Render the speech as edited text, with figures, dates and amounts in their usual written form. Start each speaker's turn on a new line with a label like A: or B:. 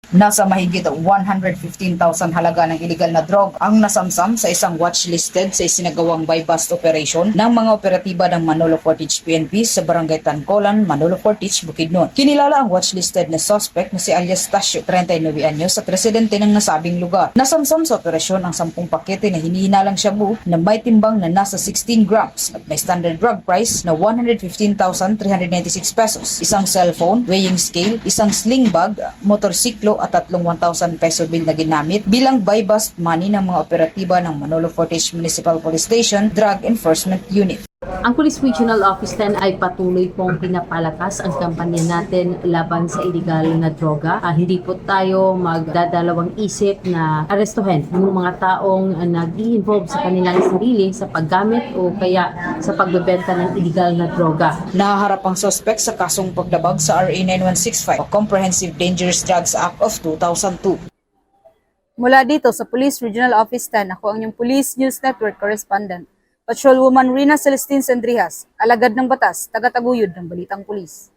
A: Nasa mahigit 115,000 halaga ng illegal na drug ang nasamsam sa isang watchlisted sa isinagawang buy-bust operation ng mga operatiba ng Manolo Fortich PNP sa Barangay Tancolan, Manolo Fortich, Bukidnon. Kinilala ang watchlisted na suspect na si alias Tasio, 39 anyos at residente ng nasabing lugar. Nasamsam sa operasyon ang 10 pakete na hinihinalang shabu na may timbang na nasa 16 grams at may standard drug price na 115,396 pesos, isang cellphone, weighing scale, isang sling bag, motorsiklo at 1,000 peso bill na ginamit bilang buy-bust money ng mga operatiba ng Manolo Fortich Municipal Police Station Drug Enforcement Unit.
B: Ang Police Regional Office 10 ay patuloy pong pinapalakas ang kampanya natin laban sa illegal na droga. Hindi po tayo magdadalawang isip na arestuhin yung mga taong nag-i-involve sa kanilang sarili sa paggamit o kaya sa pagbebenta ng illegal na droga.
A: Nahaharap ang suspect sa kasong paglabag sa RA 9165 o Comprehensive Dangerous Drugs Act of 2002.
C: Mula dito sa Police Regional Office 10, ako ang inyong Police News Network Correspondent, Patrolwoman Rina Celestine Sendrijas, alagad ng batas, taga-taguyod ng Balitang Pulis.